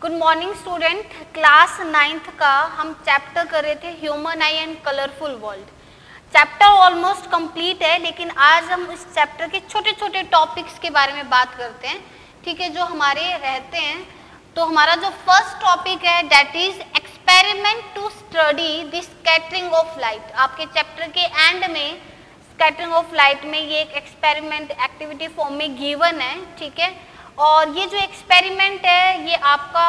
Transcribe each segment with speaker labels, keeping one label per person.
Speaker 1: Good morning student. Class 9th का हम chapter कर रहे थे human I and colourful world. Chapter almost complete है, लेकिन आज हम इस चैप्टर के छोटे छोटे टॉपिक्स के बारे में बात करते हैं, ठीक है, जो हमारे रहते हैं। तो हमारा जो फर्स्ट टॉपिक है that is experiment to study the scattering of light. आपके चैप्टर के एंड में स्कैटरिंग ऑफ लाइट में ये एक एक्सपेरिमेंट एक्टिविटी फॉर्म में गिवन है, ठीक है। और ये जो एक्सपेरिमेंट है ये आपका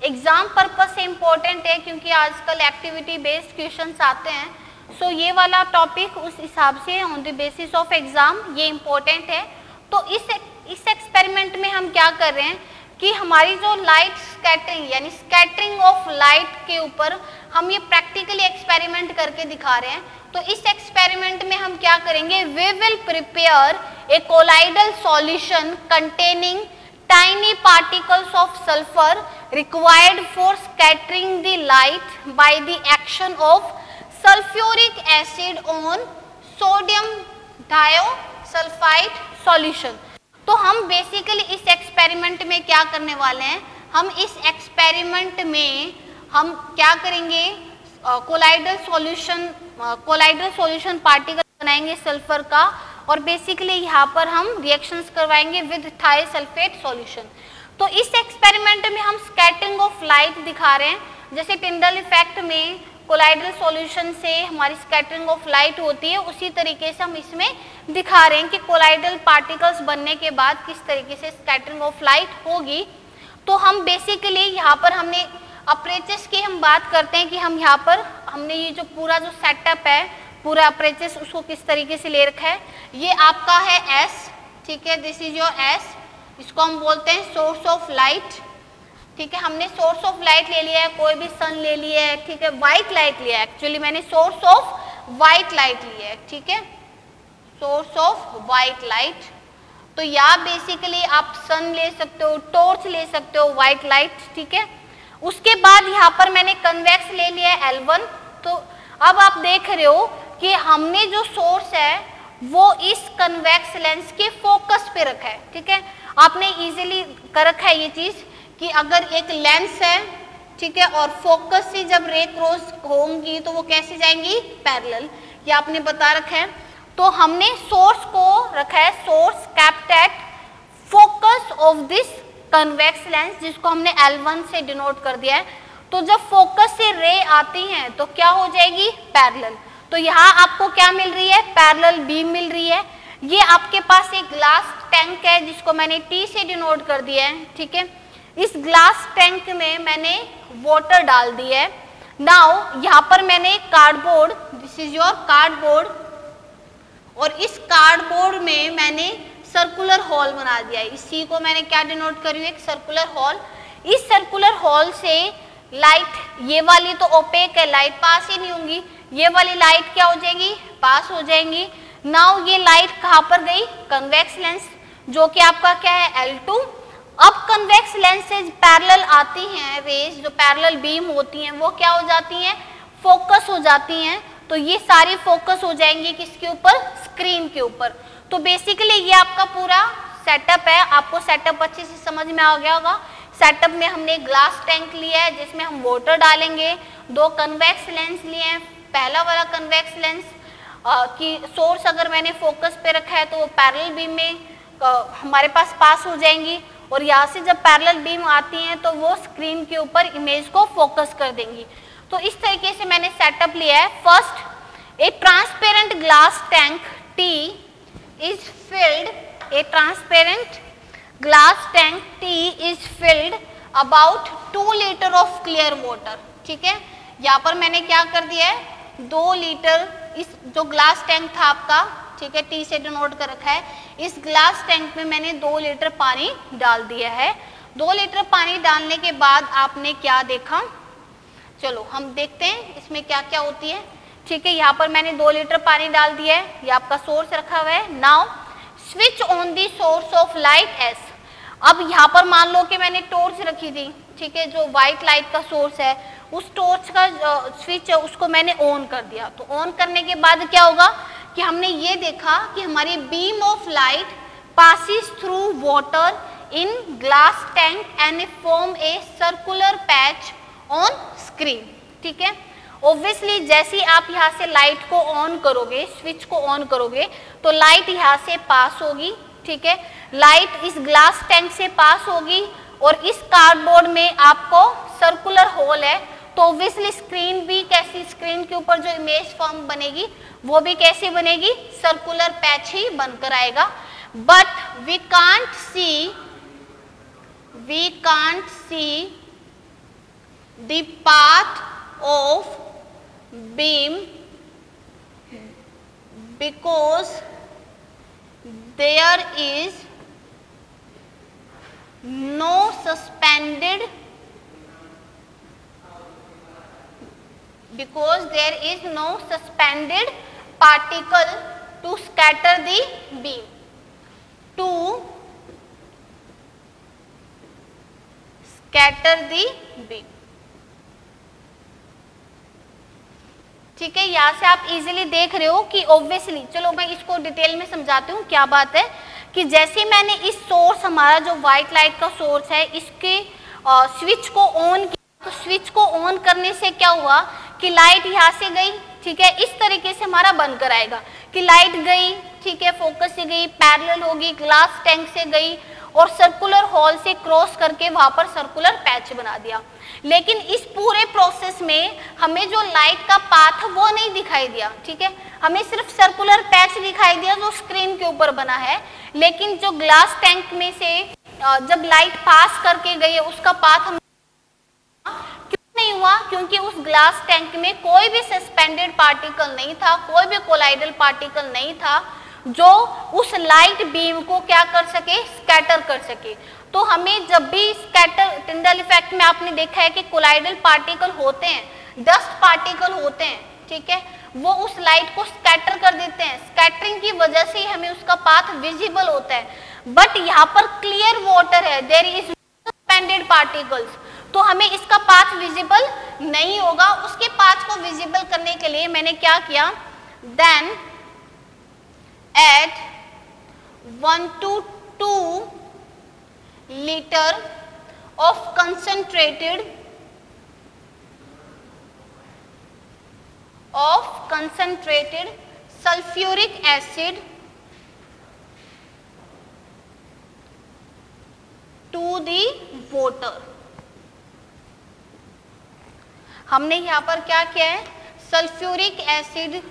Speaker 1: एग्जाम पर्पस से इम्पोर्टेंट है, क्योंकि आजकल एक्टिविटी बेस्ड क्वेश्चंस आते हैं। सो ये वाला टॉपिक उस हिसाब से on the basis of exam ये इम्पोर्टेंट है। तो इस एक्सपेरिमेंट में हम क्या कर रहे हैं कि हमारी जो लाइट स्कैटरिंग यानी स्कैटरिंग ऑफ लाइट के ऊपर हम ये प्रैक्टिकली एक्सपेरिमेंट करके दिखा रहे हैं। तो इस एक्सपेरिमेंट में हम क्या करेंगे, we will prepare a colloidal solution containing tiny particles of sulphur required for scattering the light by the action of sulphuric acid on sodium disulphide solution. तो हम बेसिकली इस एक्सपेरिमेंट में क्या करने वाले हैं, हम इस एक्सपेरिमेंट में हम क्या करेंगे, कोलाइडल सॉल्यूशन पार्टिकल बनाएंगे सल्फर का, और बेसिकली यहाँ पर हम रिएक्शंस करवाएंगे विद थायोसल्फेट सॉल्यूशन। तो इस एक्सपेरिमेंट में हम स्कैटरिंग ऑफ लाइट दिखा रहे हैं। जैसे टिंडल इफेक्ट में कोलाइडल सॉल्यूशन से हमारी स्कैटरिंग ऑफ लाइट होती है, उसी तरीके से हम इसमें दिखा रहे हैं कि कोलाइडल पार्टिकल्स बनने के बाद किस तरीके से स्कैटरिंग ऑफ लाइट होगी। तो हम बेसिकली यहाँ पर हमने अपर्चर्स की हम बात करते हैं कि हम यहाँ पर हमने ये जो पूरा जो सेटअप है पूरा अपर्चर्स उसको किस तरीके से ले रखा है। ये आपका है एस, ठीक है, दिस इज योर एस, इसको हम बोलते हैं सोर्स ऑफ लाइट, ठीक है। हमने सोर्स ऑफ लाइट ले लिया है, कोई भी सन ले लिया है, ठीक है, व्हाइट लाइट लिया है, एक्चुअली मैंने सोर्स ऑफ व्हाइट लाइट लिया है, ठीक है, सोर्स ऑफ व्हाइट लाइट। तो या बेसिकली आप सन ले सकते हो, टॉर्च ले सकते हो, व्हाइट लाइट, ठीक है। उसके बाद यहाँ पर मैंने कन्वेक्स ले लिया है L1। तो अब आप देख रहे हो कि हमने जो सोर्स है वो इस कन्वेक्स लेंस के फोकस पे रखा है, ठीक है। आपने इजीली कर रखा है ये चीज कि अगर एक लेंस है, ठीक है, और फोकस से जब रे क्रॉस होंगी तो वो कैसे जाएंगी, पैरेलल, ये आपने बता रखा है। तो हमने सोर्स को रखा है source kept at focus of this convex lens, जिसको हमने L1 से डिनोट कर दिया है। तो जब फोकस से रे आती हैं तो क्या हो जाएगी, पैरेलल। तो यहाँ आपको क्या मिल रही है, पैरेलल बीम मिल रही है। ये आपके पास एक ग्लास टैंक है जिसको मैंने T से डिनोट कर दिया है, ठीक है। इस ग्लास टैंक में मैंने वाटर डाल दी है। नाउ यहाँ पर मैंने cardboard, this is your cardboard, और इस कार्डबोर्ड में मैंने सर्कुलर हॉल बना दिया है। इसी को मैंने क्या डिनोट करी, एक सर्कुलर हॉल। इस सर्कुलर हॉल से लाइट, ये वाली तो ओपेक है, लाइट पास ही नहीं होंगी, ये वाली लाइट क्या हो जाएगी, पास हो जाएंगी। नाउ ये लाइट कहाँ पर गई, कन्वेक्स लेंस, जो कि आपका क्या है L2। अब कन्वेक्स लेंस से पैरेलल आती हैं रेज, जो पैरेलल बीम होती हैं वो क्या हो जाती हैं, फोकस हो जाती हैं। तो ये सारी फोकस हो जाएंगी किसके ऊपर, स्क्रीन के ऊपर। तो बेसिकली ये आपका पूरा सेटअप है। आपको सेटअप अच्छे से समझ में आ गया होगा। सेटअप में हमने ग्लास टैंक लिया है जिसमें हम वाटर डालेंगे, दो कन्वेक्स लेंस लिए हैं। पहला वाला कन्वेक्स लेंस की सोर्स अगर मैंने फोकस पे रखा है तो वो पैरेलल बीम में हमारे पास हो जाएंगी, और यहाँ से जब पैरेलल बीम आती हैं तो वो स्क्रीन के ऊपर इमेज को फोकस कर देंगी। तो इस तरीके से मैंने सेटअप लिया है। First, A transparent glass tank T is filled, a transparent glass tank T is filled about 2 liter of clear water, ठीक है। यहाँ पर मैंने क्या कर दिया है, 2 लीटर, इस जो ग्लास टैंक था आपका, ठीक है, T से डिनोट कर रखा है, इस ग्लास टैंक में मैंने 2 लीटर पानी डाल दिया है। 2 लीटर पानी डालने के बाद आपने क्या देखा, चलो हम देखते हैं इसमें क्या क्या होती है, ठीक है। यहाँ पर मैंने 2 लीटर पानी डाल दिया है, ये आपका सोर्स रखा हुआ है। Now switch on the source of light S. अब यहाँ पर मान लो कि मैंने टॉर्च रखी थी, ठीक है, जो व्हाइट लाइट का सोर्स है, उस टॉर्च का स्विच है उसको मैंने ऑन कर दिया। तो ऑन करने के बाद क्या होगा कि हमने ये देखा कि हमारी beam of light passes through water in glass tank and form a circular patch on screen. ठीक है, ऑब्वियसली जैसे ही आप यहाँ से लाइट को ऑन करोगे, स्विच को ऑन करोगे, तो लाइट यहाँ से पास होगी. ठीक है, लाइट इस ग्लास टैंक से पास होगी और इस कार्डबोर्ड में आपको सर्कुलर होल है, तो ऑब्वियसली स्क्रीन भी कैसी, स्क्रीन के ऊपर जो इमेज फॉर्म बनेगी वो भी कैसे बनेगी, सर्कुलर पैच ही बनकर आएगा. But we can't see the path of beam because there is no suspended particle to scatter the beam. ठीक है, यहाँ से आप इजीली देख रहे हो कि ऑब्वियसली, चलो मैं इसको डिटेल में समझाती हूँ क्या बात है. कि जैसे मैंने इस सोर्स, हमारा जो व्हाइट लाइट का सोर्स है, इसके स्विच को ऑन किया, तो स्विच को ऑन करने से क्या हुआ कि लाइट यहाँ से गई. ठीक है, इस तरीके से हमारा बनकर आएगा कि लाइट गई, ठीक है, फोकस से गई, पैरेलल होगी, ग्लास टैंक से गई और सर्कुलर हॉल से क्रॉस करके वहां पर सर्कुलर पैच बना दिया. लेकिन इस पूरे प्रोसेस में हमें जो लाइट का पाथ वो नहीं दिखाई दिया. ठीक है, हमें सिर्फ सर्कुलर पैच दिखाई दिया जो स्क्रीन के ऊपर बना है. लेकिन जो ग्लास टैंक में से जब लाइट पास करके गई है उसका पाथ हम क्यों नहीं हुआ, क्योंकि उस ग्लास टैंक में कोई भी सस्पेंडेड पार्टिकल नहीं था, कोई भी कोलाइडल पार्टिकल नहीं था जो उस लाइट बीम को क्या कर सके, स्कैटर कर सके. तो हमें जब भी स्कैटर, टिंडल इफेक्ट में आपने देखा है कि कोलाइडल पार्टिकल होते हैं, डस्ट पार्टिकल होते हैं, ठीक है, वो उस लाइट को स्कैटर कर देते हैं. स्कैटरिंग की वजह से ही हमें उसका पाथ विजिबल होता है. बट यहाँ पर क्लियर वाटर है, देयर इज सस्पेंडेड पार्टिकल्स, तो हमें इसका पाथ विजिबल नहीं होगा. उसके पाथ को विजिबल करने के लिए मैंने क्या किया, then add 1 to 2 liter of concentrated sulfuric acid to the water. हमने यहाँ पर क्या किया है, सल्फ्यूरिक एसिड,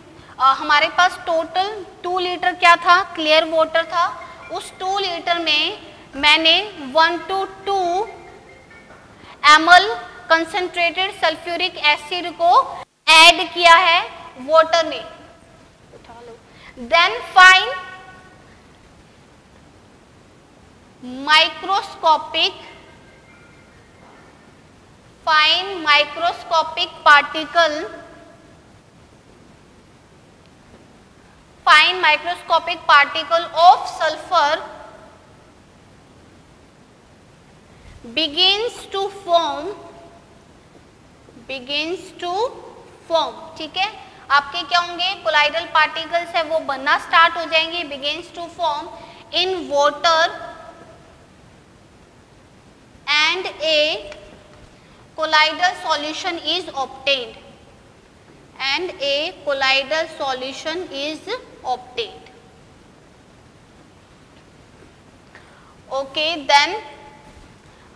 Speaker 1: हमारे पास टोटल 2 लीटर क्या था, क्लियर वाटर था. उस 2 लीटर में मैंने 1 to 2 ml concentrated sulphuric acid को ऐड किया है वाटर में. Then fine microscopic particle of sulfur begins to form. ठीक है, आपके क्या होंगे, कोलाइडल पार्टिकल्स है वो बनना स्टार्ट हो जाएंगे. begins to form in water and a colloidal solution is obtained. Okay, then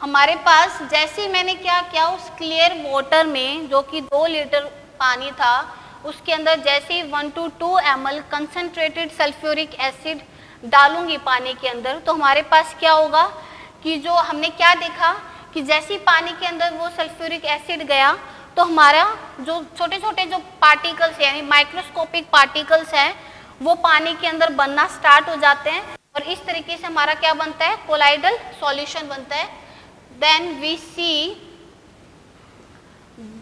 Speaker 1: हमारे पास जैसे ही मैंने क्या किया, उस क्लियर वाटर में जो कि 2 लीटर पानी था, उसके अंदर जैसे ही 1 to 2 ml concentrated sulphuric acid डालूंगी पानी के अंदर, तो हमारे पास क्या होगा कि जो हमने क्या देखा कि जैसे ही पानी के अंदर वो सल्फ्यूरिक एसिड गया तो हमारा जो छोटे छोटे जो पार्टिकल्स यानी माइक्रोस्कोपिक पार्टिकल्स हैं वो पानी के अंदर बनना स्टार्ट हो जाते हैं और इस तरीके से हमारा क्या बनता है, कोलाइडल सॉल्यूशन बनता है. Then we see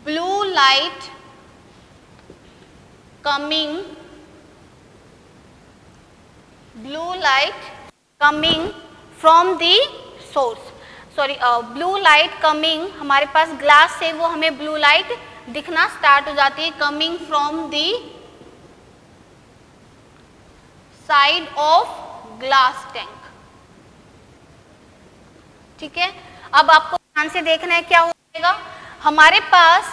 Speaker 1: blue light coming from the source. Blue light coming, हमारे पास ग्लास से वो हमें ब्लू लाइट दिखना स्टार्ट हो जाती है. Coming from the side of glass tank. ठीक है, अब आपको ध्यान से देखना है क्या हो जाएगा हमारे पास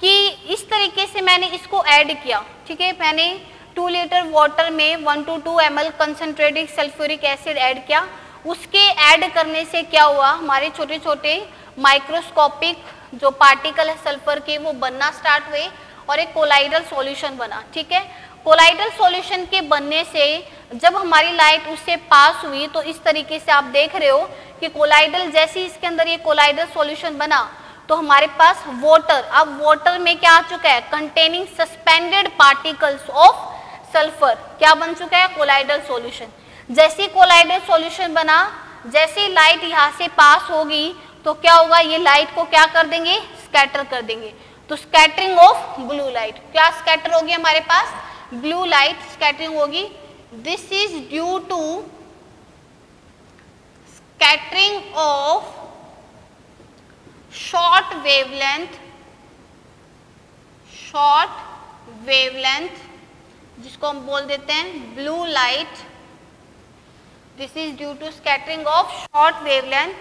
Speaker 1: कि इस तरीके से मैंने इसको ऐड किया, ठीक है, मैंने 2 लीटर वाटर में 1 to 2 ml concentrated sulphuric acid add किया। उसके ऐड करने से क्या हुआ, हमारे छोटे छोटे माइक्रोस्कोपिक जो पार्टिकल है सल्फर के वो बनना स्टार्ट हुए और एक कोलाइडल सॉल्यूशन बना। ठीक है, कोलाइडल सॉल्यूशन के बनने से जब हमारी लाइट उससे पास हुई तो इस तरीके से आप देख रहे हो कि कोलाइडल जैसे इसके अंदर ये कोलाइडल सॉल्यूशन बना तो हमारे पास वाटर, अब वाटर में क्या आ चुका है, containing suspended particles of sulphur, क्या बन चुका है, कोलाइडल सॉल्यूशन। जैसे कोलाइडल सॉल्यूशन बना, जैसे लाइट यहाँ से पास होगी तो क्या होगा, ये लाइट को क्या कर देंगे, स्कैटर कर देंगे। तो स्कैटरिंग ऑफ ब्लू लाइट, क्या स्कैटर होगी हमारे पास, ब्लू लाइट स्कैटरिंग होगी। This is due to scattering of short wavelength जिसको हम बोल देते हैं blue light. This is due to scattering of short wavelength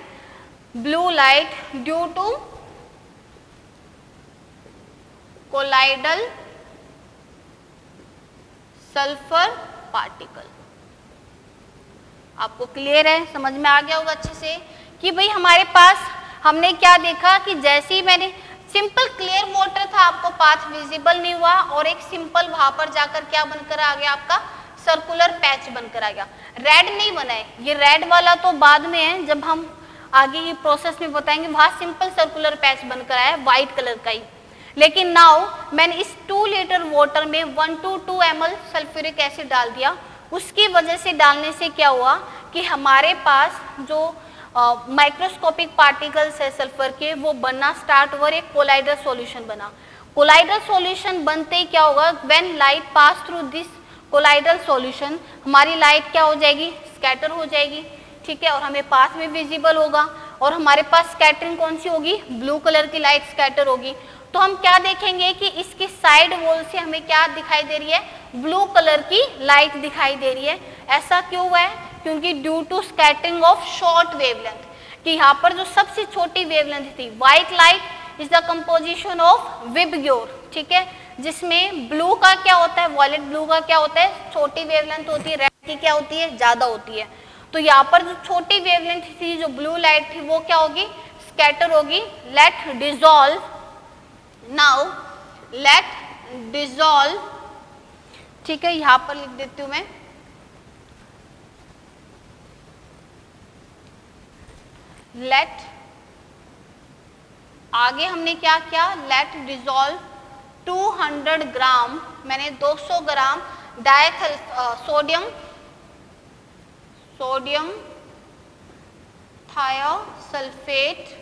Speaker 1: blue light due to colloidal sulphur particle. आपको क्लियर है, समझ में आ गया होगा अच्छे से कि भाई हमारे पास हमने क्या देखा कि जैसे ही मैंने सिंपल क्लियर वाटर था, आपको पाथ विजिबल नहीं हुआ और एक सिंपल वहां पर जाकर क्या बनकर आ गया, आपका सर्कुलर पैच बनकर आ गया। रेड नहीं बना है, ये रेड वाला तो बाद में है, जब हम आगे ये प्रोसेस में बताएंगे, वहां सिंपल सर्कुलर पैच बनकर आया व्हाइट कलर का ही। लेकिन नाउ मैंने इस 2 लीटर वाटर में 1 to 2 ml सल्फ्यूरिक एसिड डाल दिया। उसकी वजह से डालने से क्या हुआ कि हमारे पास जो माइक्रोस्कोपिक पार्टिकल्स है सल्फर के वो बनना स्टार्ट हुआ, एक कोलाइडल सॉल्यूशन बना। कोलाइडल सॉल्यूशन बनते ही क्या होगा, when light pass through this colloidal solution, हमारी लाइट क्या हो जाएगी, स्कैटर हो जाएगी। ठीक है, और हमें पास में विजिबल होगा और हमारे पास स्कैटरिंग कौन सी होगी, ब्लू कलर की लाइट स्कैटर होगी। तो हम क्या देखेंगे कि इसकी साइड वॉल से हमें क्या दिखाई दे रही है, ब्लू कलर की लाइट दिखाई दे रही है। ऐसा क्यों हुआ है, क्योंकि due to scattering of short wavelength, कि यहाँ पर जो सबसे छोटी वेवलेंथ थी, white light is the composition of VIBGYOR. ठीक है, जिसमें ब्लू का क्या होता है, वॉयलेट ब्लू का क्या होता है, छोटी वेवलेंथ होती है, रेड की क्या होती है, ज्यादा होती है। तो यहाँ पर जो छोटी वेवलेंथ थी, जो ब्लू लाइट थी, वो क्या होगी, स्कैटर होगी। Let dissolve, now let dissolve, ठीक है, यहाँ पर लिख देती हूँ मैं, लेट, आगे हमने क्या किया, लेट डिसॉल्व 200 ग्राम, मैंने 200 ग्राम सोडियम थायोसल्फेट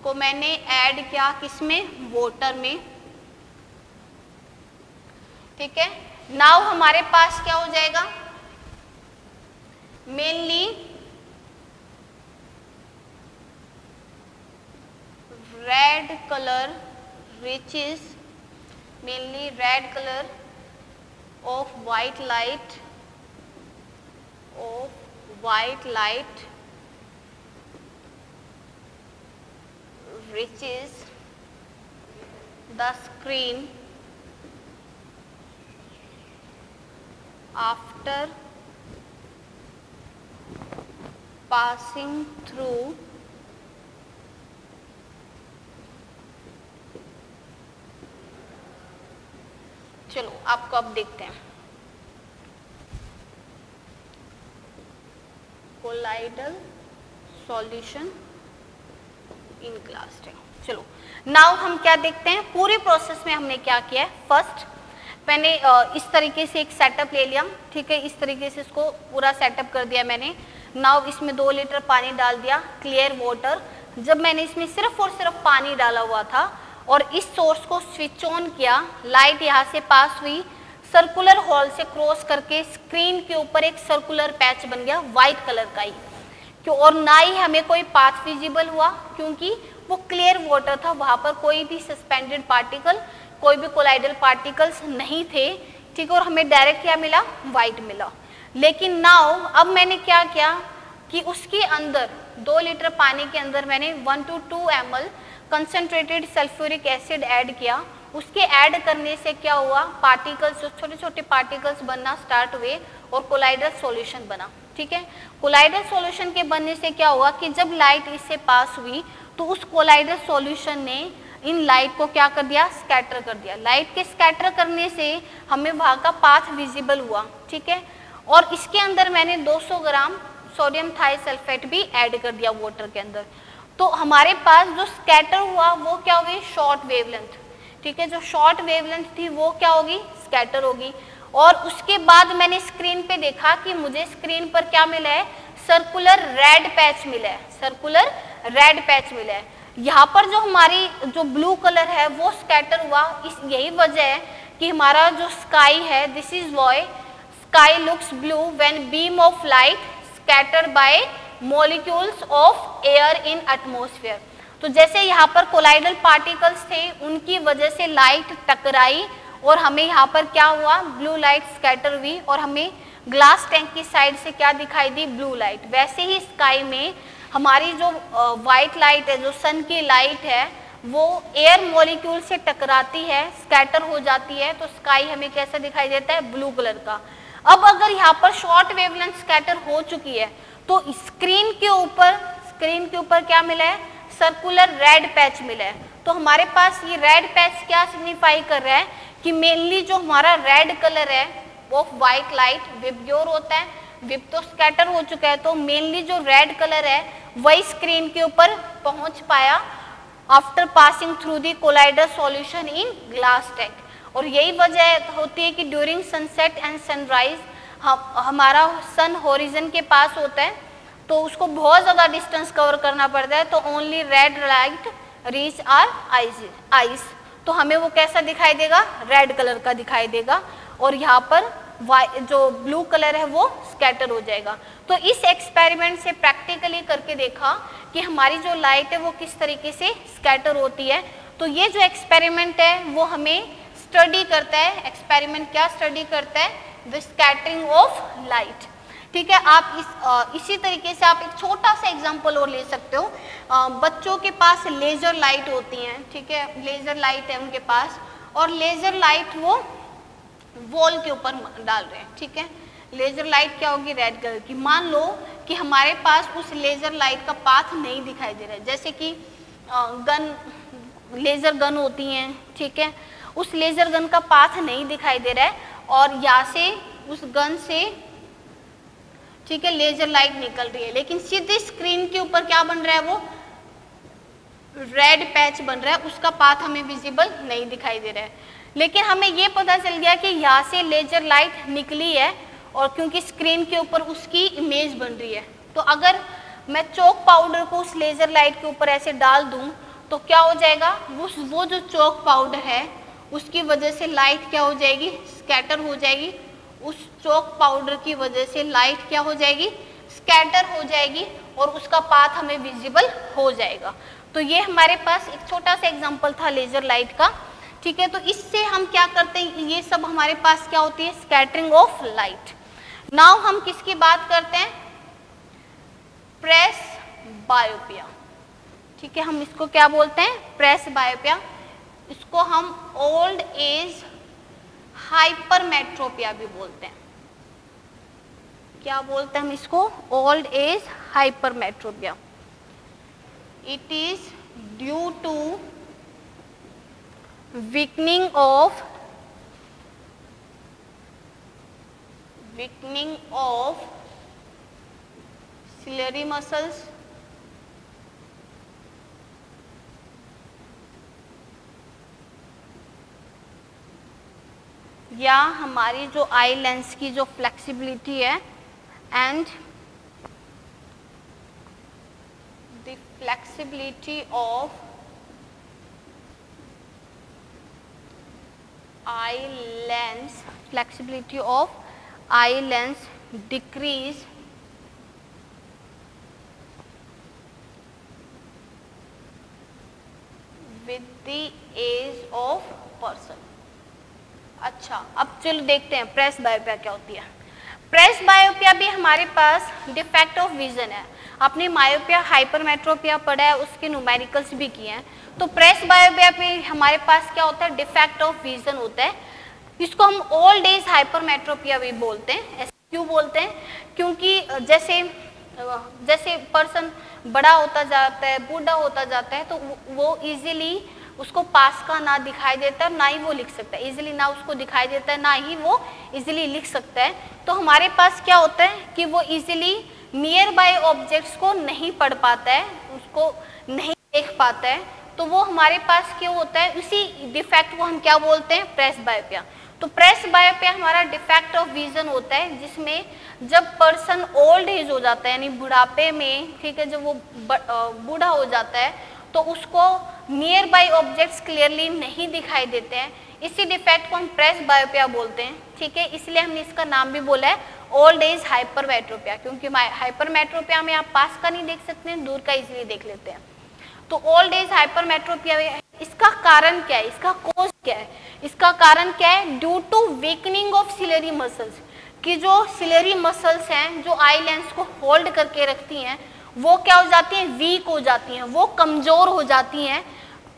Speaker 1: को मैंने ऐड किया, किसमें, वाटर में। ठीक है, नाउ हमारे पास क्या हो जाएगा, mainly red color, which is mainly red color of white light, which is the screen after passing through चलो आपको अब देखते हैं, कोलाइडल सॉल्यूशन इन क्लास 10। चलो नाउ हम क्या देखते हैं, पूरे प्रोसेस में हमने क्या किया है। फर्स्ट मैंने इस तरीके से एक सेटअप ले लिया, ठीक है, इस तरीके से इसको पूरा सेटअप कर दिया मैंने। नाउ इसमें 2 लीटर पानी डाल दिया, क्लियर वाटर। जब मैंने इसमें सिर्फ और सिर्फ पानी डाला हुआ था और इस सोर्स को स्विच ऑन किया, लाइट यहाँ से पास हुई, सर्कुलर हॉल से क्रॉस करके स्क्रीन के ऊपर एक सर्कुलर पैच बन गया व्हाइट कलर का ही, क्यों, और ना ही हमें कोई पाथ विजिबल हुआ क्योंकि वो क्लियर वाटर था, वहाँ पर कोई भी सस्पेंडेड पार्टिकल, कोई भी कोलाइडल पार्टिकल्स नहीं थे। ठीक है, और हमें डायरेक्ट क्या मिला, व्हाइट मिला। लेकिन नाउ अब मैंने क्या किया कि उसके अंदर 2 लीटर पानी के अंदर मैंने 1 to 2 ml concentrated sulphuric acid add किया। उसके ऐड करने से क्या हुआ, पार्टिकल्स, जो छोटे छोटे पार्टिकल्स बनना स्टार्ट हुए और कोलाइडल सॉल्यूशन बना। ठीक है, कोलाइडल सॉल्यूशन के बनने से क्या हुआ कि जब लाइट इससे पास हुई तो उस कोलाइडल सॉल्यूशन ने इन लाइट को क्या कर दिया, स्कैटर कर दिया। लाइट के स्कैटर करने से हमें वहाँ का पाथ विजिबल हुआ। ठीक है, और इसके अंदर मैंने 200 ग्राम सोडियम थाइसल्फेट भी ऐड कर दिया वाटर के अंदर। तो हमारे पास जो स्कैटर हुआ वो क्या हुई, शॉर्ट वेवलेंथ। ठीक है, जो शॉर्ट वेवलेंथ थी वो क्या होगी, स्कैटर होगी। और उसके बाद मैंने स्क्रीन पे देखा कि मुझे स्क्रीन पर क्या मिला है, सर्कुलर रेड पैच मिला है, सर्कुलर रेड पैच मिला है। यहाँ पर जो हमारी जो ब्लू कलर है वो स्कैटर हुआ। इस यही वजह है कि हमारा जो स्काई है, this is why sky looks blue when beam of light scattered by molecules of air in atmosphere. तो जैसे यहाँ पर कोलाइडल पार्टिकल्स थे, उनकी वजह से लाइट टकराई और हमें यहाँ पर क्या हुआ, ब्लू लाइट स्कैटर हुई और हमें ग्लास टैंक की साइड से क्या दिखाई दी, ब्लू लाइट। वैसे ही स्काई में हमारी जो वाइट लाइट है, जो सन की लाइट है, वो एयर मॉलिक्यूल से टकराती है, स्कैटर हो जाती है, तो स्काई हमें कैसा दिखाई देता है, ब्लू कलर का। अब अगर यहाँ पर शॉर्ट वेवलेंथ स्कैटर हो चुकी है तो स्क्रीन के ऊपर क्या मिला है, सर्कुलर रेड पैच मिला है। तो हमारे पास ये रेड पैच क्या सिग्निफाई कर रहा है कि मेनली जो हमारा रेड कलर है वो व्हाइट लाइट विबग्योर होता है, विब तो स्कैटर हो चुका है, तो मेनली जो रेड कलर है वही स्क्रीन के ऊपर पहुंच पाया after passing through the colloidal solution in glass tank. और यही वजह होती है कि ड्यूरिंग सनसेट एंड सनराइज हमारा सन होरिजन के पास होता है, तो उसको बहुत ज़्यादा डिस्टेंस कवर करना पड़ता है, तो only red light reach our eyes, तो हमें वो कैसा दिखाई देगा, रेड कलर का दिखाई देगा। और यहाँ पर जो ब्लू कलर है वो स्कैटर हो जाएगा। तो इस एक्सपेरिमेंट से प्रैक्टिकली करके देखा कि हमारी जो लाइट है वो किस तरीके से स्कैटर होती है। तो ये जो एक्सपेरिमेंट है वो हमें स्टडी करता है, एक्सपेरिमेंट क्या स्टडी करता है, द स्कैटरिंग ऑफ लाइट। ठीक है, आप इसी तरीके से आप एक छोटा सा एग्जांपल और ले सकते हो। बच्चों के पास लेजर लाइट होती हैं, ठीक है, लेजर लाइट है उनके पास, और लेजर लाइट वो वॉल के ऊपर डाल रहे हैं। ठीक है, लेजर लाइट क्या होगी, रेड कलर की। मान लो कि हमारे पास उस लेजर लाइट का पाथ नहीं दिखाई दे रहा है, जैसे कि लेजर गन होती हैं, ठीक है, उस लेजर गन का पाथ नहीं दिखाई दे रहा है और यहाँ से उस गन से, ठीक है, लेजर लाइट निकल रही है, लेकिन सीधे स्क्रीन के ऊपर क्या बन रहा है, वो रेड पैच बन रहा है, उसका पाथ हमें विजिबल नहीं दिखाई दे रहा है। लेकिन हमें ये पता चल गया कि यहाँ से लेजर लाइट निकली है और क्योंकि स्क्रीन के ऊपर उसकी इमेज बन रही है, तो अगर मैं चौक पाउडर को उस लेजर लाइट के ऊपर ऐसे डाल दूं तो क्या हो जाएगा, वो जो चौक पाउडर है उसकी वजह से लाइट क्या हो जाएगी, स्कैटर हो जाएगी। उस चौक पाउडर की वजह से लाइट क्या हो जाएगी, स्कैटर हो जाएगी और उसका पाथ हमें विजिबल हो जाएगा। तो ये हमारे पास एक छोटा सा एग्जांपल था लेजर लाइट का। ठीक है, तो इससे हम क्या करते हैं, ये सब हमारे पास क्या होती है, स्कैटरिंग ऑफ लाइट। नाउ हम किसकी बात करते हैं, प्रेस बायोपिया। ठीक है, हम इसको क्या बोलते हैं, प्रेस बायोपिया। इसको हम ओल्ड एज हाइपरमेट्रोपिया भी बोलते हैं। क्या बोलते हैं हम इसको, old age hypermetropia. It is due to weakening of ciliary muscles, या हमारी जो आई लेंस की जो फ्लेक्सिबिलिटी है, and the flexibility of eye lens decrease with the age of person। अच्छा, अब चलो देखते हैं प्रेस बायोपिया क्या होती है। प्रेस बायोपिया भी हमारे पास डिफेक्ट ऑफ विजन है। आपने मायोपिया हाइपरमेट्रोपिया पढ़ा है, उसके न्यूमेरिकल्स भी किए हैं। तो प्रेस बायोपिया पे हमारे पास क्या होता है, डिफेक्ट ऑफ विजन होता है। इसको हम ओल्ड एज हाइपरमेट्रोपिया भी बोलते हैं। ऐसे क्यों बोलते हैं, क्योंकि जैसे पर्सन बड़ा होता जाता है, बूढ़ा होता जाता है, तो वो इजीली उसको पास का ना दिखाई देता है, ना ही वो लिख सकता है इजीली, ना उसको दिखाई देता है, ना ही वो इजीली लिख सकता है। तो हमारे पास क्या होता है कि वो इजीली नियर बाय ऑब्जेक्ट्स को नहीं पढ़ पाता है, उसको नहीं देख पाता है। तो वो हमारे पास क्यों होता है, उसी डिफेक्ट को हम क्या बोलते हैं, प्रेस बायोपिया। तो प्रेस बायोपिया हमारा डिफेक्ट ऑफ विजन होता है, जिसमें जब पर्सन ओल्ड एज हो जाता है, यानी बुढ़ापे में, ठीक है, जब वो बूढ़ा हो जाता है तो उसको नियर बाय ऑब्जेक्ट्स क्लियरली नहीं दिखाई देते हैं। इसी डिफेक्ट को हम प्रेस बायोपिया बोलते हैं, ठीक है। इसलिए हमने इसका नाम भी बोला है ओल्ड एज हाइपरमेट्रोपिया, क्योंकि हाइपरमेट्रोपिया में आप पास का नहीं देख सकते हैं, दूर का इजीली देख लेते हैं। तो ओल्ड एज हाइपरमेट्रोपिया, इसका कारण क्या है, इसका कॉज क्या है? इसका कारण क्या है? Due to weakening of ciliary muscles, कि जो सिलेरी मसल्स हैं जो आई लेंस को होल्ड करके रखती हैं, वो क्या हो जाती हैं, वीक हो जाती हैं, वो कमजोर हो जाती हैं,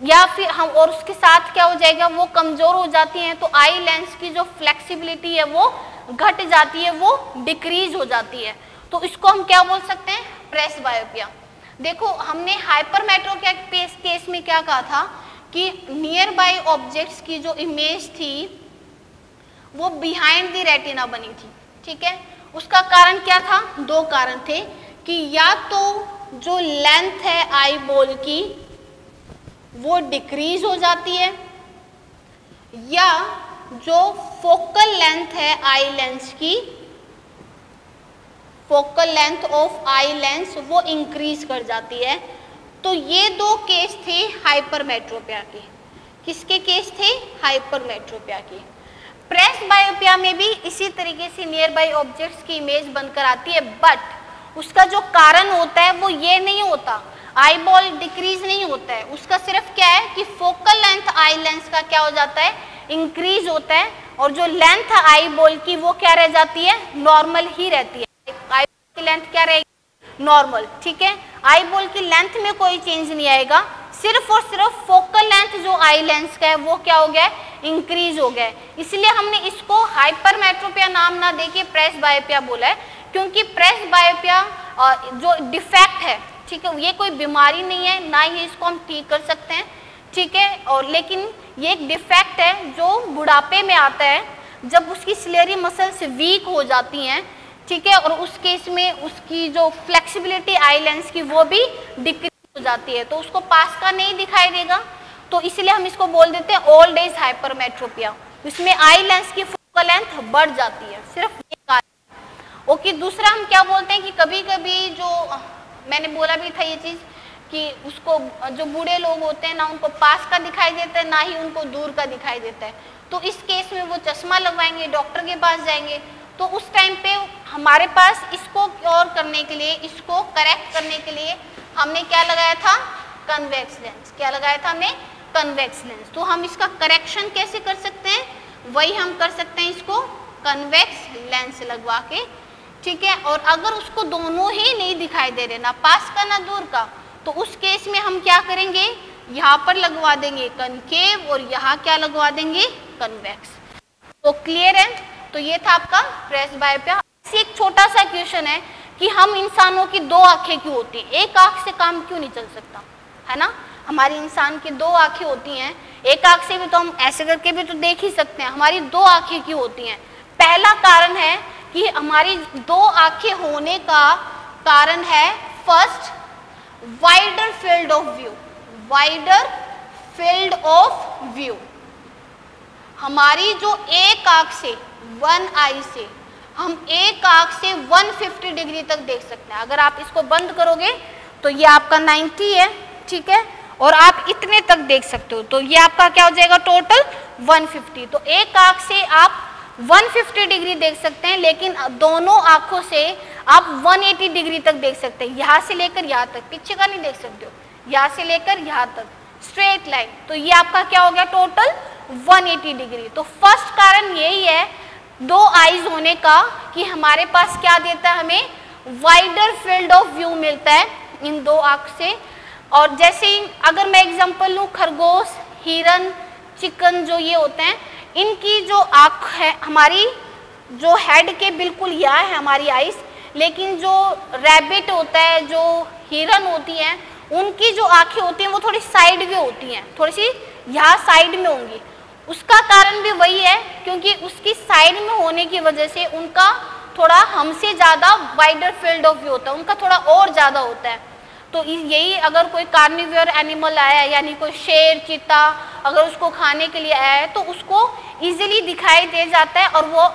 Speaker 1: या फिर हम और उसके साथ क्या हो जाएगा, वो कमजोर हो जाती हैं तो आई लेंस की जो फ्लेक्सिबिलिटी है वो घट जाती है, वो डिक्रीज हो जाती है। तो इसको हम क्या बोल सकते हैं, प्रेस बायोपिया। देखो हमने हाइपरमेट्रोपिया केस में क्या कहा था कि नियर बाय ऑब्जेक्ट्स की जो इमेज थी वो बिहाइंड द रेटिना बनी थी, ठीक है। उसका कारण क्या था, दो कारण थे, कि या तो जो लेंथ है आई बॉल की वो डिक्रीज हो जाती है, या जो फोकल लेंथ है आई लेंस की, focal length of eye lens वो इंक्रीज कर जाती है। तो ये दो केस थे हाइपरमेट्रोपिया के। किसके केस थे, हाइपरमेट्रोपिया के। प्रेस बायोपिया में भी इसी तरीके से नियर बाय ऑब्जेक्ट्स की इमेज बनकर आती है, बट उसका जो कारण होता है वो ये नहीं होता, आई बॉल डिक्रीज नहीं होता है, उसका सिर्फ क्या है कि फोकल लेंथ आई लेंस का क्या हो जाता है, इंक्रीज होता है, और जो लेंथ आई बॉल की वो क्या रह जाती है, नॉर्मल ही रहती है। आई बॉल की लेंथ क्या रहेगी, नॉर्मल, ठीक है। आई बॉल की लेंथ में कोई चेंज नहीं आएगा, सिर्फ और सिर्फ फोकल लेंथ जो आई लेंस का है वो क्या हो गया, इंक्रीज हो गया। इसलिए हमने इसको हाइपरमेट्रोपिया नाम ना देके प्रेस बायोपिया बोला है, क्योंकि प्रेस बायोपिया जो डिफेक्ट है, ठीक है, ये कोई बीमारी नहीं है, ना ही इसको हम ठीक कर सकते हैं, ठीक है। और लेकिन ये एक डिफेक्ट है जो बुढ़ापे में आता है, जब उसकी सिलेरी मसल्स वीक हो जाती हैं, ठीक है, और उस केस में उसकी जो फ्लेक्सिबिलिटी आई लेंस की वो भी डिक्रीज हो जाती है, तो उसको पास का नहीं दिखाई देगा। तो इसलिए हम इसको बोल देते हैं ओल्ड एज हाइपरमेट्रोपिया। इसमें आई लेंस की फोकल लेंथ बढ़ जाती है, सिर्फ ये कारण। ओके, दूसरा हम क्या बोलते हैं कि कभी कभी जो मैंने बोला भी था ये चीज कि उसको जो बूढ़े लोग होते हैं ना, उनको पास का दिखाई देता है, ना ही उनको दूर का दिखाई देता है। तो इस केस में वो चश्मा लगवाएंगे, डॉक्टर के पास जाएंगे, तो उस टाइम पे हमारे पास इसको क्योर करने के लिए, इसको करेक्ट करने के लिए हमने क्या लगाया था, कन्वेक्स लेंस। क्या लगाया था हमने, कन्वेक्स लेंस। तो हम इसका करेक्शन कैसे कर सकते हैं, वही हम कर सकते हैं इसको कन्वेक्स लेंस लगवा के, ठीक है। और अगर उसको दोनों ही नहीं दिखाई दे रहे, ना पास का ना दूर का, तो उस केस में हम क्या करेंगे, यहाँ पर लगवा देंगे कनकेव और यहाँ क्या लगवा देंगे, कन्वेक्स। तो क्लियर है। तो ये था आपका प्रेस बायोपिया। एक छोटा सा क्वेश्चन है कि हम इंसानों की दो आंखें क्यों होती हैं, एक आंख से काम क्यों नहीं चल सकता, है ना। हमारी इंसान की दो आंखें होती हैं, एक आंख से भी तो हम ऐसे करके भी तो देख ही सकते हैं, हमारी दो आंखें क्यों होती हैं। पहला कारण है कि हमारी दो आंखें होने का कारण है, first, wider field of view. Wider field of view, हमारी जो एक आंख से, वन आई से हम एक आंख से 150 डिग्री तक देख सकते हैं। अगर आप इसको बंद करोगे तो ये आपका 90 है, ठीक है, और आप इतने तक देख सकते हो, तो ये आपका क्या हो जाएगा, टोटल 150। तो एक आंख से आप 150 डिग्री देख सकते हैं, लेकिन दोनों आंखों से आप 180 डिग्री तक देख सकते हैं, यहाँ से लेकर यहाँ तक, पीछे का नहीं देख सकते हो, यहाँ से लेकर यहाँ तक स्ट्रेट लाइन। तो ये आपका क्या हो गया, टोटल 180 डिग्री। तो फर्स्ट कारण यही है दो आईज होने का कि हमारे पास क्या देता है, हमें वाइडर फील्ड ऑफ व्यू मिलता है इन दो आंख से। और जैसे ही अगर मैं एग्जांपल लूँ, खरगोश, हिरन, चिकन जो ये होते हैं, इनकी जो आँख है हमारी जो हेड के बिल्कुल यहाँ है हमारी आइस, लेकिन जो रैबिट होता है, जो हिरन होती हैं, उनकी जो आँखें होती हैं वो थोड़ी साइड में होती हैं, थोड़ी सी यहाँ साइड में होंगी। उसका कारण भी वही है क्योंकि उसकी साइड में होने की वजह से उनका थोड़ा हमसे ज़्यादा वाइडर फील्ड ऑफ व्यू होता है, उनका थोड़ा और ज़्यादा होता है। तो यही अगर कोई कार्निवोर एनिमल आया है, यानी कोई शेर, चीता, अगर उसको खाने के लिए आया है तो उसको इजीली दिखाई दे जाता है और वो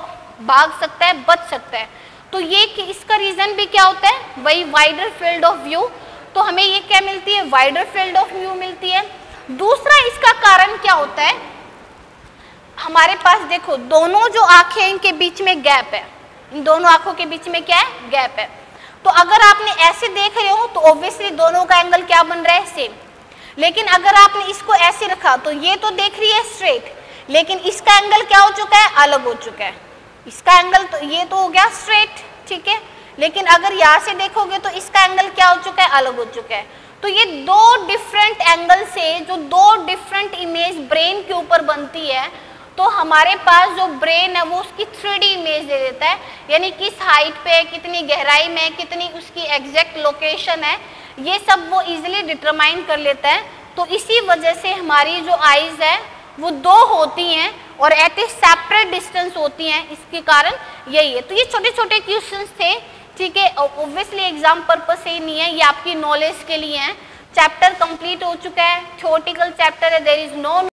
Speaker 1: भाग सकता है, बच सकता है। तो ये इसका रीज़न भी क्या होता है, वही वाइडर फील्ड ऑफ व्यू। तो हमें ये क्या मिलती है, वाइडर फील्ड ऑफ व्यू मिलती है। दूसरा इसका कारण क्या होता है, हमारे पास देखो दोनों जो आँखें हैं इनके बीच में गैप है, इन दोनों आँखों के बीच में क्या है, गैप है। तो अगर आपने ऐसे देख रहे हो तो ऑब्वियसली दोनों का एंगल क्या बन रहा है, सेम। लेकिन अगर आपने इसको ऐसे रखा तो ये तो देख रही है स्ट्रेट, लेकिन इसका एंगल क्या हो चुका है, अलग हो चुका है। इसका एंगल तो ये तो हो गया स्ट्रेट, ठीक है, लेकिन अगर यहाँ से देखोगे तो इसका एंगल क्या हो चुका है, अलग हो चुका है। तो ये दो डिफरेंट एंगल से जो दो डिफरेंट इमेज ब्रेन के ऊपर बनती है, तो हमारे पास जो ब्रेन है वो उसकी 3D इमेज दे देता है, यानी किस हाइट पे है, कितनी गहराई में है, कितनी उसकी एग्जैक्ट लोकेशन है, ये सब वो इजीली डिटरमाइन कर लेता है। तो इसी वजह से हमारी जो आईज है वो दो होती हैं और एट ए सेपरेट डिस्टेंस होती हैं, इसके कारण यही है। तो ये छोटे छोटे क्वेश्चंस थे, ठीक है, ऑब्वियसली एग्जाम पर्पस से ही नहीं है, ये आपकी नॉलेज के लिए है। चैप्टर कंप्लीट हो चुका है, थ्योरेटिकल चैप्टर है, देयर इज नो